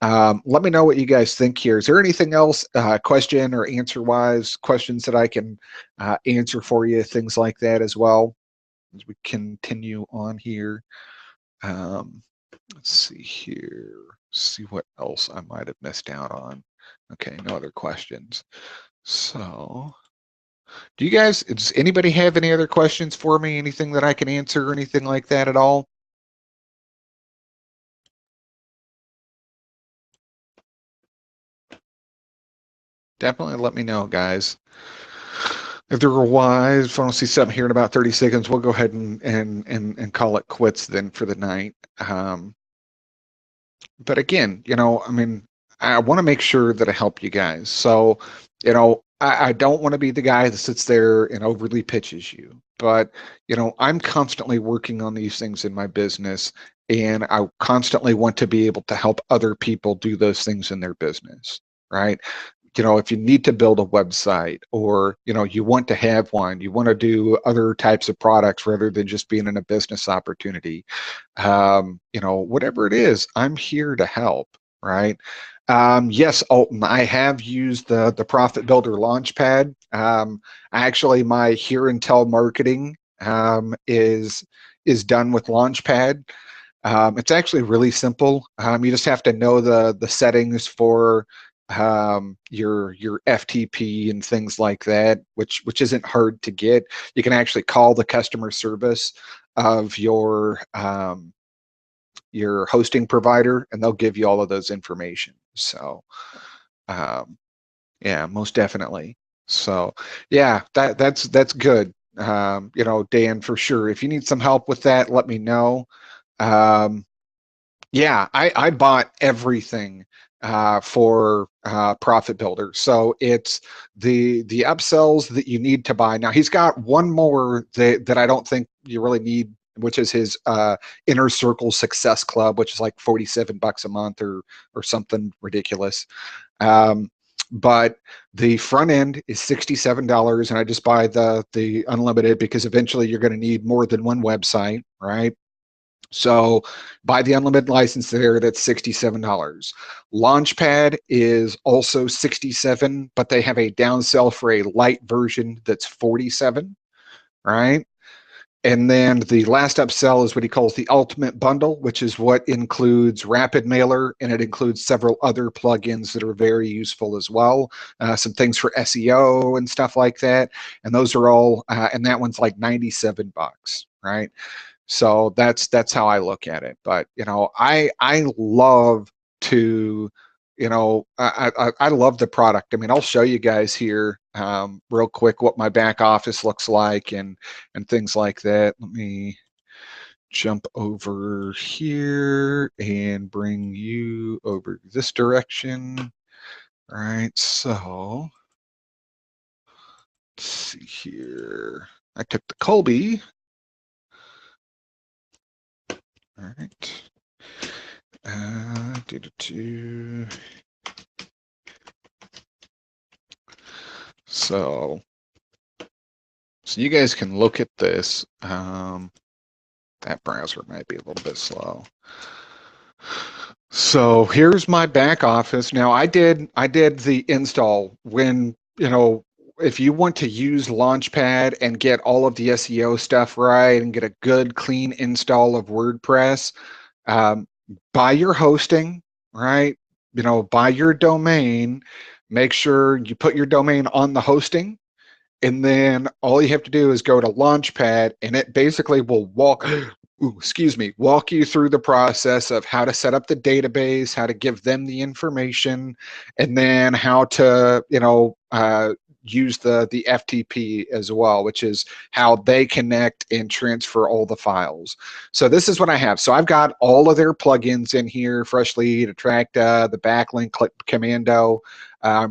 let me know what you guys think here. Is there anything else, question or answer wise, questions that I can answer for you, things like that as well as we continue on here? Let's see here. See what else I might have missed out on. Okay, no other questions. So, does anybody have any other questions for me? Anything that I can answer or anything like that at all? Definitely let me know, guys. If there are wise, if I don't see something here in about 30 seconds, we'll go ahead and call it quits then for the night. But again, I mean, I want to make sure that I help you guys. So, I don't want to be the guy that sits there and overly pitches you, but, I'm constantly working on these things in my business, and I constantly want to be able to help other people do those things in their business, right? If you need to build a website, or, you want to have one, you want to do other types of products rather than just being in a business opportunity, whatever it is, I'm here to help, right? Yes, Alton, I have used the Profit Builder Launchpad. Actually, my Hear and Tell marketing is done with Launchpad. It's actually really simple. You just have to know the settings for your FTP and things like that, which isn't hard to get. You can actually call the customer service of your hosting provider, and they'll give you all of those information. So um, yeah, most definitely. So yeah, that's good. Dan, for sure. If you need some help with that, let me know. Um, yeah, I bought everything for Profit Builder. So it's the upsells that you need to buy. Now he's got one more that I don't think you really need, which is his Inner Circle Success Club, which is like $47 a month or something ridiculous. Um, but the front end is $67, and I just buy the unlimited because eventually you're going to need more than one website, right? So buy the unlimited license there, that's $67. Launchpad is also 67, but they have a downsell for a light version that's 47, right? And then the last upsell is what he calls the Ultimate Bundle, which is what includes Rapid Mailer, and it includes several other plugins that are very useful as well. Some things for SEO and stuff like that. And those are all, and that one's like $97, right? So that's how I look at it. But I love to, I love the product. I mean, I'll show you guys here real quick what my back office looks like and things like that. Let me jump over here and bring you over this direction. All right, so let's see here. I took the Colby. All right. So you guys can look at this. That browser might be a little bit slow. So here's my back office. Now I did the install when, if you want to use Launchpad and get all of the SEO stuff right and get a good clean install of WordPress, buy your hosting, right? Buy your domain, make sure you put your domain on the hosting, and then all you have to do is go to Launchpad, and it basically will walk you through the process of how to set up the database, how to give them the information, and then how to, use the FTP as well, which is how they connect and transfer all the files. So this is what I have. So I've got all of their plugins in here: Freshly, Attracta, the Backlink, Click Commando,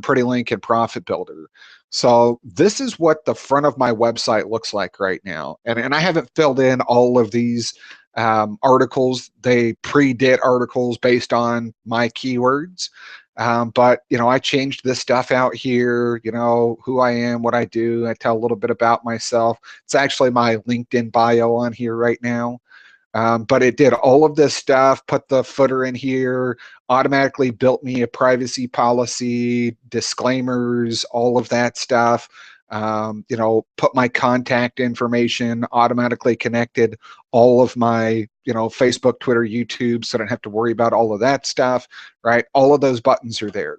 Pretty Link, and Profit Builder. So this is what the front of my website looks like right now. And I haven't filled in all of these articles. They predate articles based on my keywords. But, I changed this stuff out here, who I am, what I do. I tell a little bit about myself. It's actually my LinkedIn bio on here right now. But it did all of this stuff, put the footer in here, automatically built me a privacy policy, disclaimers, all of that stuff. Put my contact information, automatically connected all of my, Facebook, Twitter, YouTube, so I don't have to worry about all of that stuff, right? All of those buttons are there.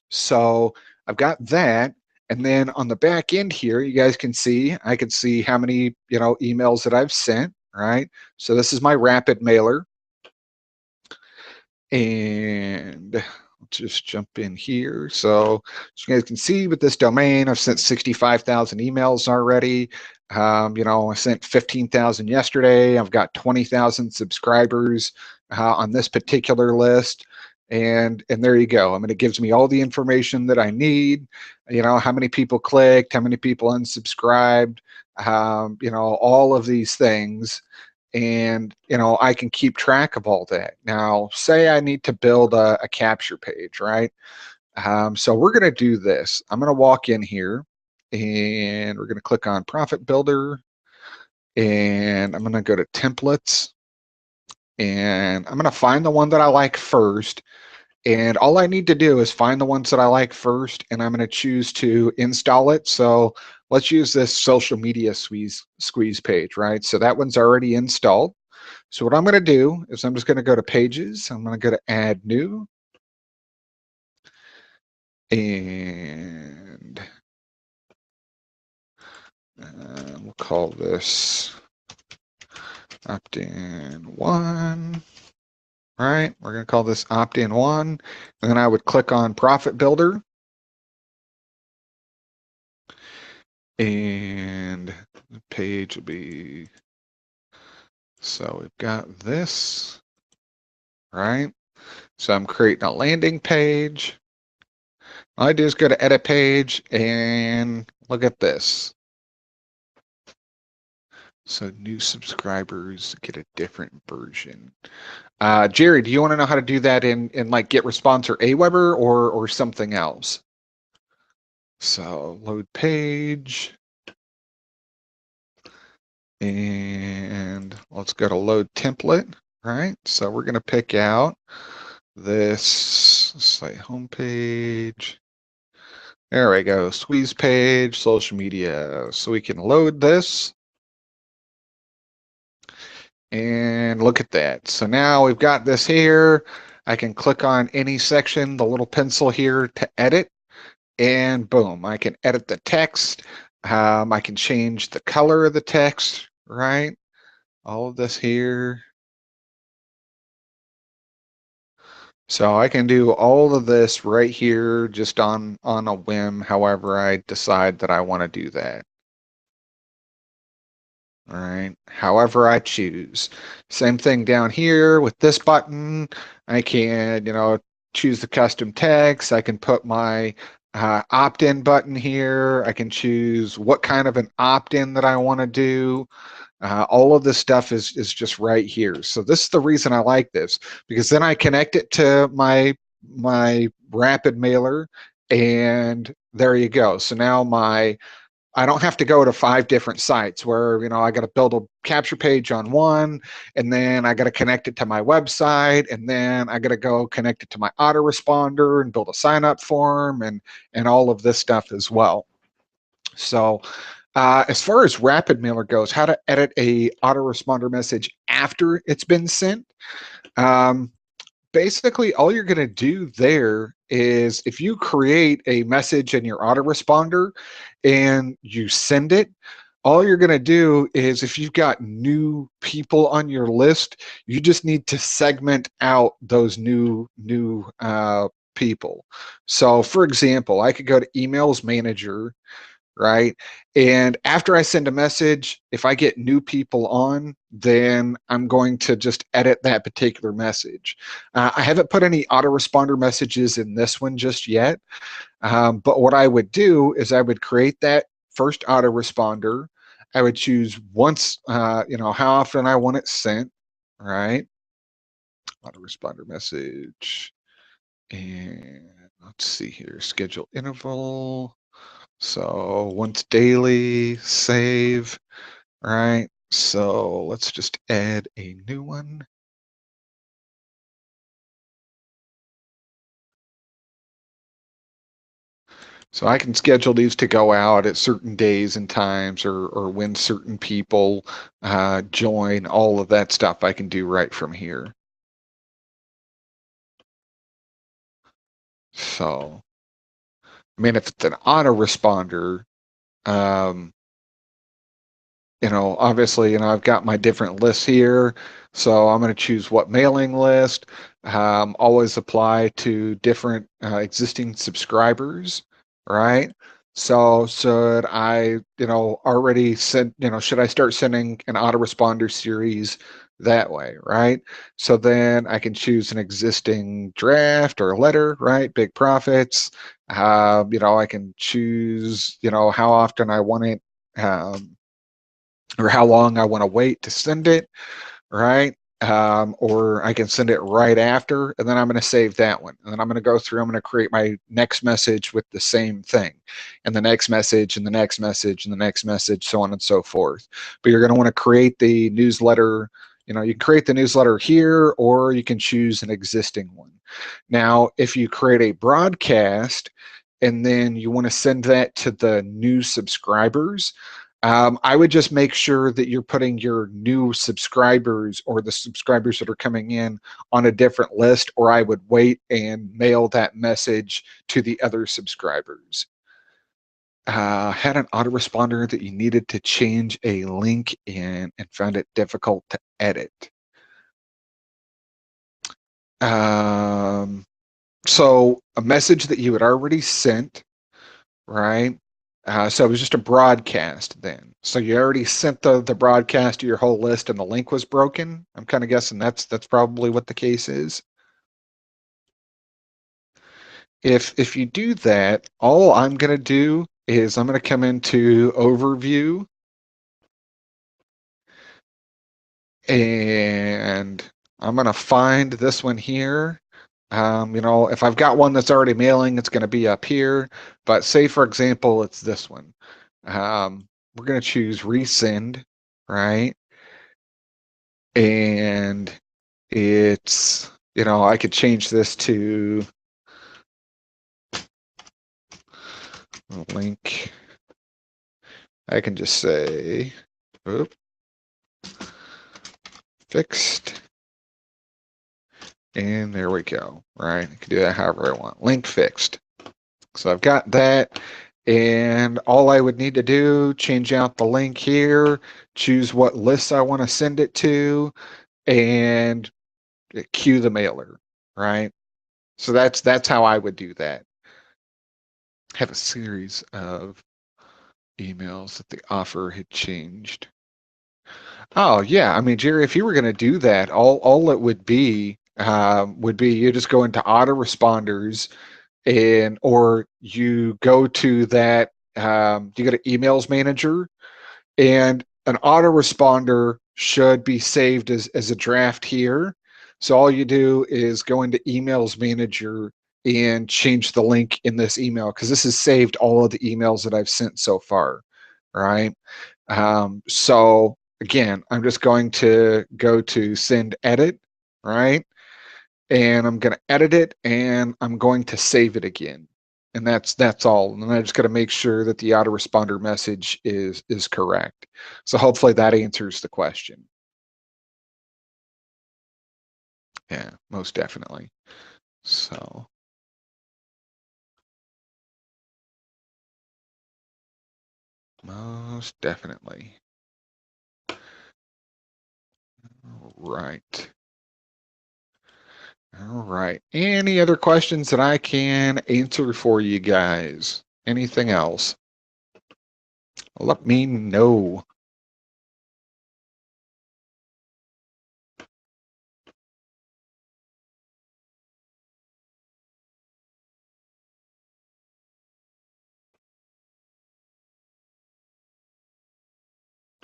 So I've got that. And then on the back end here, you guys can see, I can see how many, emails that I've sent, right? So this is my rapid mailer. And let's just jump in here. So as you guys can see with this domain, I've sent 65,000 emails already. I sent 15,000 yesterday. I've got 20,000 subscribers on this particular list. And there you go. I mean, it gives me all the information that I need, how many people clicked, how many people unsubscribed, all of these things. And, I can keep track of all that. Now, say I need to build a capture page, right? So we're going to do this. I'm going to walk in here and we're going to click on Profit Builder, and I'm going to go to templates, and I'm going to find the one that I like first. And all I need to do is find the ones that I like first, and I'm going to choose to install it. So let's use this social media squeeze page, right? So that one's already installed. So what I'm going to do is I'm just going to go to Pages. I'm going to go to Add New. And we'll call this opt-in 1. Right, we're going to call this opt-in 1, and then I would click on Profit Builder, and the page will be, so we've got this, right? So I'm creating a landing page. All I do is go to Edit Page, and look at this. So new subscribers get a different version. Jerry, do you want to know how to do that in like GetResponse or Aweber or something else? So load page, and let's go to load template, right? So we're going to pick out this site homepage. There we go, squeeze page, social media. So we can load this. And look at that. So now we've got this here. I can click on any section, the little pencil here to edit, and boom, I can edit the text. I can change the color of the text, right? All of this here. So I can do all of this right here just on a whim, however I decide that I want to do that. All right, however I choose. Same thing down here with this button. I can, choose the custom text. I can put my opt-in button here. I can choose what kind of an opt-in that I want to do. All of this stuff is just right here. So this is the reason I like this, because then I connect it to my Rapid Mailer, and there you go. So now I don't have to go to 5 different sites where, I got to build a capture page on one, and then I got to connect it to my website, and then I got to go connect it to my autoresponder and build a sign up form and all of this stuff as well. So as far as Rapid Mailer goes, how to edit a autoresponder message after it's been sent. Um, Basically, all you're going to do there is if you create a message in your autoresponder and you send it, all you're going to do is if you've got new people on your list, you just need to segment out those new people. So, for example, I could go to Emails Manager, right? And after I send a message, if I get new people on, then I'm going to just edit that particular message. I haven't put any autoresponder messages in this one just yet, but what I would do is I would create that first autoresponder. I would choose once, how often I want it sent, right? Autoresponder message. And let's see here, schedule interval. So once daily, save, right? So let's just add a new one. So I can schedule these to go out at certain days and times, or when certain people join. All of that stuff I can do right from here. So, I mean, if it's an autoresponder, um, obviously, I've got my different lists here. So I'm going to choose what mailing list, always apply to different existing subscribers, right? So should I, already send, should I start sending an autoresponder series that way, right? So then I can choose an existing draft or a letter, right? Big profits. I can choose, how often I want it. Or how long I want to wait to send it, right? Or I can send it right after, and then I'm going to save that one. And then I'm going to go through, I'm going to create my next message with the same thing, and the next message, and the next message, and the next message, so on and so forth. But you're going to want to create the newsletter. You can create the newsletter here, or you can choose an existing one. Now, if you create a broadcast, and then you want to send that to the new subscribers, I would just make sure that you're putting your new subscribers or the subscribers that are coming in on a different list, or I would wait and mail that message to the other subscribers. Had an autoresponder that you needed to change a link in and found it difficult to edit. Um, so a message that you had already sent, right? So it was just a broadcast then. So you already sent the broadcast to your whole list and the link was broken. I'm kind of guessing that's probably what the case is. If you do that, all I'm going to do is I'm going to come into overview, and I'm going to find this one here. If I've got one that's already mailing, it's going to be up here. But say, for example, it's this one. We're going to choose resend, right? And it's, I could change this to link. I can just say, oop, fixed. And there we go, right? I can do that however I want. Link fixed. So I've got that. And all I would need to do, change out the link here, choose what lists I want to send it to, and queue the mailer, right? So that's how I would do that. Have a series of emails that the offer had changed. Oh yeah, I mean, Jerry, if you were going to do that, all it would be you just go into autoresponders or you go to that, you go to emails manager, and an autoresponder should be saved as a draft here. So all you do is go into emails manager and change the link in this email, because this has saved all of the emails that I've sent so far, right? So again, I'm just going to go to send edit, right? And I'm going to edit it, and I'm going to save it again. And that's all. And I just got to make sure that the autoresponder message is correct. So hopefully that answers the question. Yeah, most definitely. So most definitely. All right. All right. Any other questions that I can answer for you guys? Anything else? Let me know.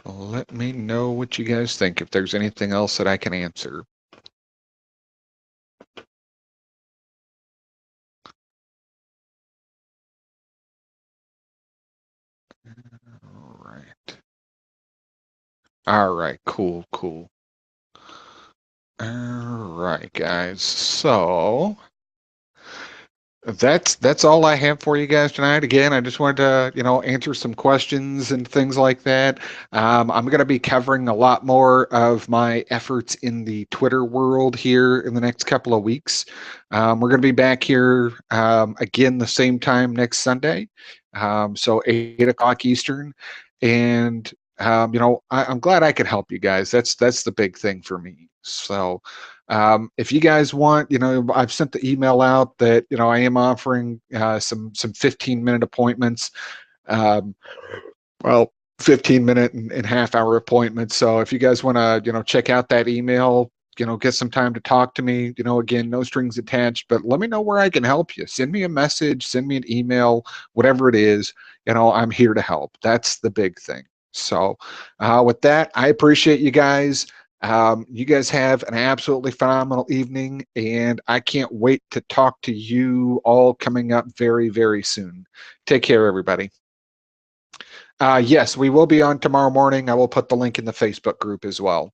Let me know what you guys think, if there's anything else that I can answer. All right. All right. Cool. Cool. All right, guys. So that's all I have for you guys tonight. Again, I just wanted to, answer some questions and things like that. I'm going to be covering a lot more of my efforts in the Twitter world here in the next couple of weeks. We're going to be back here again the same time next Sunday, so 8 o'clock Eastern. And I'm glad I could help you guys. That's the big thing for me. So if you guys want, I've sent the email out that I am offering some 15-minute appointments. Um, well, 15-minute and half-hour appointments. So if you guys want to, check out that email, get some time to talk to me. Again, no strings attached. But let me know where I can help you. Send me a message. Send me an email. Whatever it is, I'm here to help. That's the big thing. So with that, I appreciate you guys. You guys have an absolutely phenomenal evening, and I can't wait to talk to you all coming up very, very soon. Take care, everybody. Yes, we will be on tomorrow morning. I will put the link in the Facebook group as well.